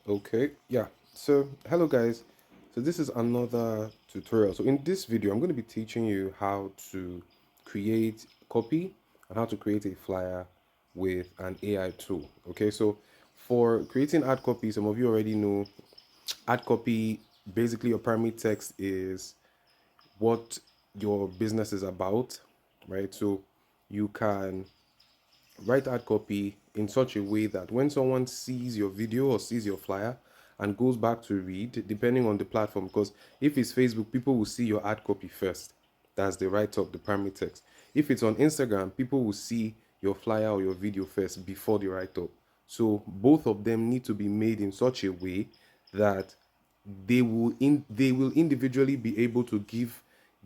Okay, yeah. So, hello guys. So this is another tutorial. So in this video, I'm going to be teaching you how to create copy and how to create a flyer with an AI tool. Okay, so for creating ad copy, some of you already know ad copy, basically your primary text is what your business is about, right? So you can write ad copy in such a way that when someone sees your video or sees your flyer and goes back to read, depending on the platform, because if it's Facebook, people will see your ad copy first. That's the write up, the primary text. If it's on Instagram, people will see your flyer or your video first before the write up. So both of them need to be made in such a way that they will individually be able to give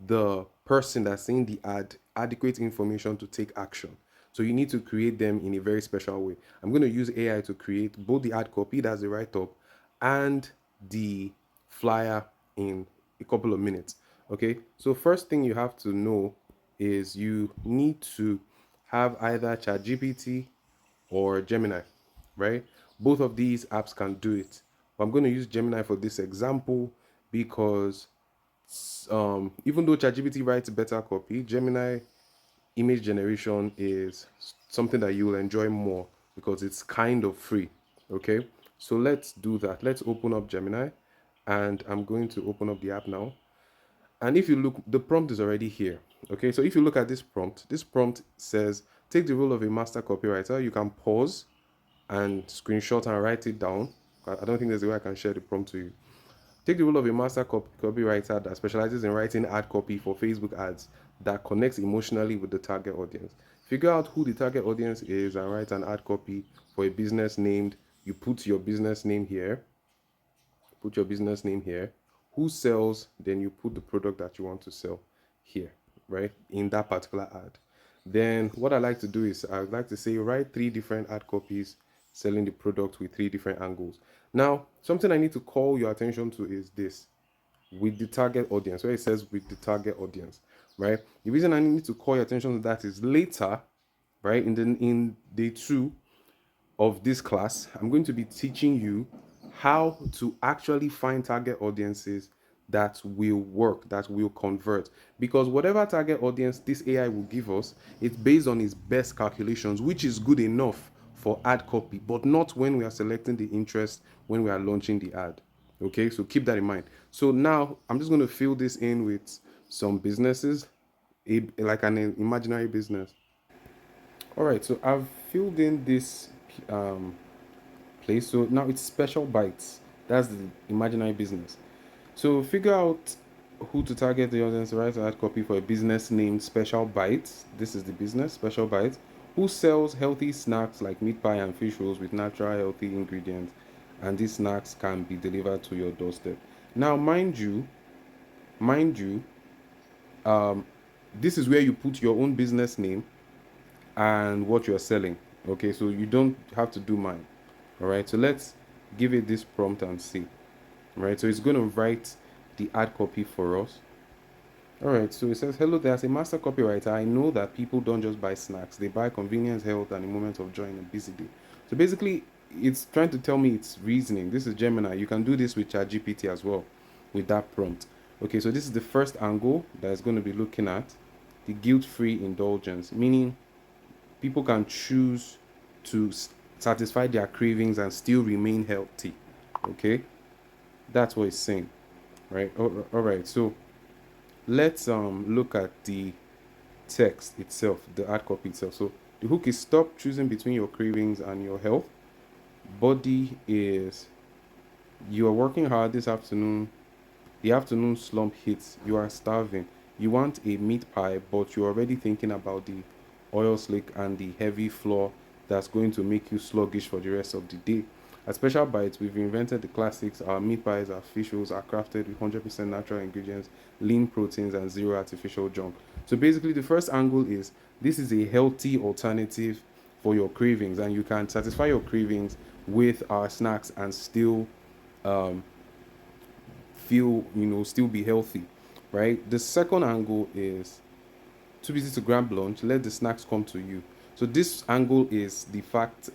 the person that's seeing the ad adequate information to take action. So you need to create them in a very special way. I'm going to use AI to create both the ad copy, that's the write up, and the flyer in a couple of minutes. Okay, so first thing you have to know is you need to have either ChatGPT or Gemini, right? Both of these apps can do it. But I'm going to use Gemini for this example because even though ChatGPT writes better copy, Gemini image generation is something that you will enjoy more because it's kind of free. Okay, so let's do that. Let's open up Gemini, and I'm going to open up the app now. And if you look, the prompt is already here. Okay, so if you look at this prompt says take the role of a master copywriter. You can pause and screenshot and write it down. I don't think there's a way I can share the prompt to you. Take the role of a master copywriter that specializes in writing ad copy for Facebook ads that connects emotionally with the target audience. Figure out who the target audience is and write an ad copy for a business named. You put your business name here. Put your business name here. Who sells? Then you put the product that you want to sell here, right? In that particular ad. Then what I like to do is I like to say write three different ad copies selling the product with three different angles. Now, something I need to call your attention to is this with the target audience, where it says with the target audience, right? The reason I need to call your attention to that is later, right? In day two of this class, I'm going to be teaching you how to actually find target audiences that will work, that will convert. Because whatever target audience this AI will give us, it's based on its best calculations, which is good enough for ad copy, but not when we are selecting the interest, when we are launching the ad. Okay, so keep that in mind. So now I'm just going to fill this in with some businesses, like an imaginary business. All right, so I've filled in this um, place. So now it's Special Bites. That's the imaginary business. So figure out who to target the audience, write an ad copy for a business named Special Bites. This is the business, Special Bites, who sells healthy snacks like meat pie and fish rolls with natural healthy ingredients. And these snacks can be delivered to your doorstep. Now, mind you, um, this is where you put your own business name and what you're selling. Okay, so you don't have to do mine. All right, so let's give it this prompt and see. All right, so it's going to write the ad copy for us. All right, so it says, hello there, as a master copywriter, I know that people don't just buy snacks, they buy convenience, health, and a moment of joy in a busy day. So basically, it's trying to tell me it's reasoning. This is Gemini. You can do this with ChatGPT as well with that prompt. Okay, so this is the first angle that is going to be looking at the guilt free indulgence, meaning people can choose to satisfy their cravings and still remain healthy. Okay, that's what it's saying, right? All right, so let's look at the text itself, the ad copy itself. So the hook is stop choosing between your cravings and your health. Body is you are working hard this afternoon. The afternoon slump hits. You are starving. You want a meat pie, but you're already thinking about the oil slick and the heavy floor that's going to make you sluggish for the rest of the day. At Special Bites, we've invented the classics. Our meat pies, our fish rolls are crafted with 100% natural ingredients, lean proteins, and zero artificial junk. So basically, the first angle is this is a healthy alternative for your cravings, and you can satisfy your cravings with our snacks and still um, feel, still be healthy, right? The second angle is too busy to grab lunch, let the snacks come to you. So this angle is the fact,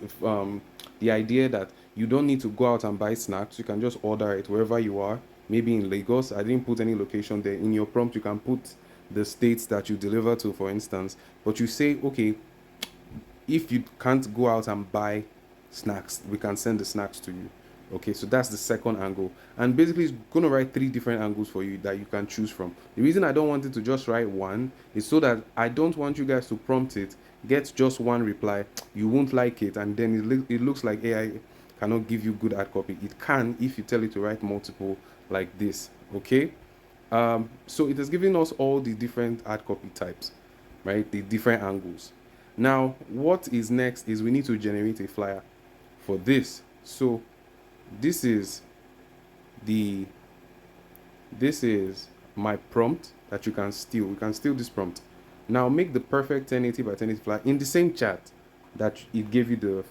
the idea that you don't need to go out and buy snacks. You can just order it wherever you are. Maybe in Lagos, I didn't put any location there. In your prompt, you can put the states that you deliver to, for instance. But you say, okay, if you can't go out and buy snacks, we can send the snacks to you. Okay, so that's the second angle. And basically, it's going to write three different angles for you that you can choose from. The reason I don't want it to just write one is so that I don't want you guys to prompt it, get just one reply, you won't like it, and then it looks like AI cannot give you good ad copy. It can if you tell it to write multiple like this. Okay, so it has given us all the different ad copy types, right? The different angles. Now, what is next is we need to generate a flyer for this. So this is the this is my prompt that you can steal. You can steal this prompt. Now make the perfect 1080 by 1080 flyer in the same chat that it gave you the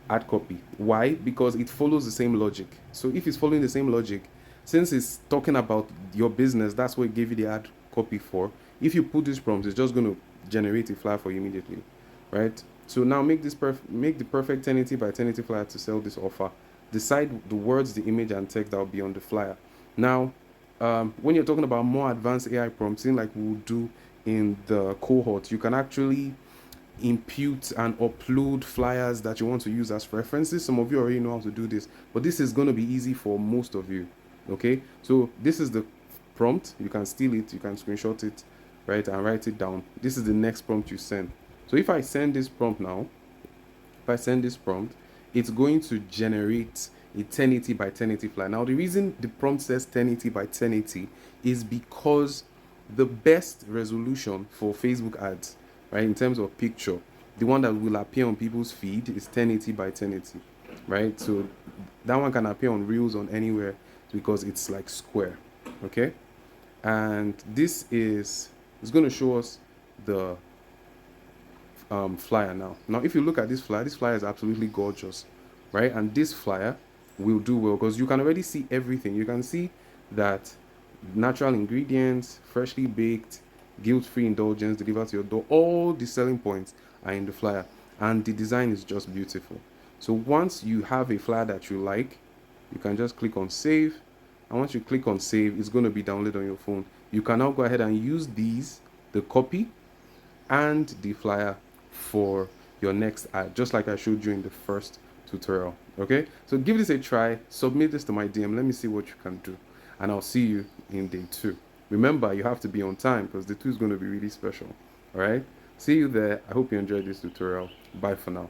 ad copy. Why? Because it follows the same logic. So if it's following the same logic, since it's talking about your business, that's what it gave you the ad copy for. If you put this prompt, it's just going to generate a flyer for you immediately, right? So now make the perfect 1080 by 1080 flyer to sell this offer. Decide the words, the image, and text that will be on the flyer. Now, when you're talking about more advanced AI prompting, like we'll do in the cohort, you can actually impute and upload flyers that you want to use as references. Some of you already know how to do this, but this is going to be easy for most of you. Okay, so this is the prompt. You can steal it, you can screenshot it, right, and write it down. This is the next prompt you send. So if I send this prompt now, it's going to generate a 1080 by 1080 flyer. Now the reason the prompt says 1080 by 1080 is because the best resolution for Facebook ads, right, in terms of picture, the one that will appear on people's feed is 1080 by 1080, right? So that one can appear on Reels, on anywhere, because it's like square. Okay, and this is going to show us the flyer now. Now if you look at this flyer is absolutely gorgeous, right? And this flyer will do well because you can already see everything. You can see that natural ingredients, freshly baked, guilt-free indulgence delivered to your door, all the selling points are in the flyer, and the design is just beautiful. So once you have a flyer that you like, you can just click on save, and once you click on save, it's going to be downloaded on your phone. You can now go ahead and use the copy and the flyer for your next ad, just like I showed you in the first tutorial. Okay, so give this a try, submit this to my DM, let me see what you can do, and I'll see you in day 2. Remember, you have to be on time because day 2 is going to be really special. All right, see you there. I hope you enjoyed this tutorial. Bye for now.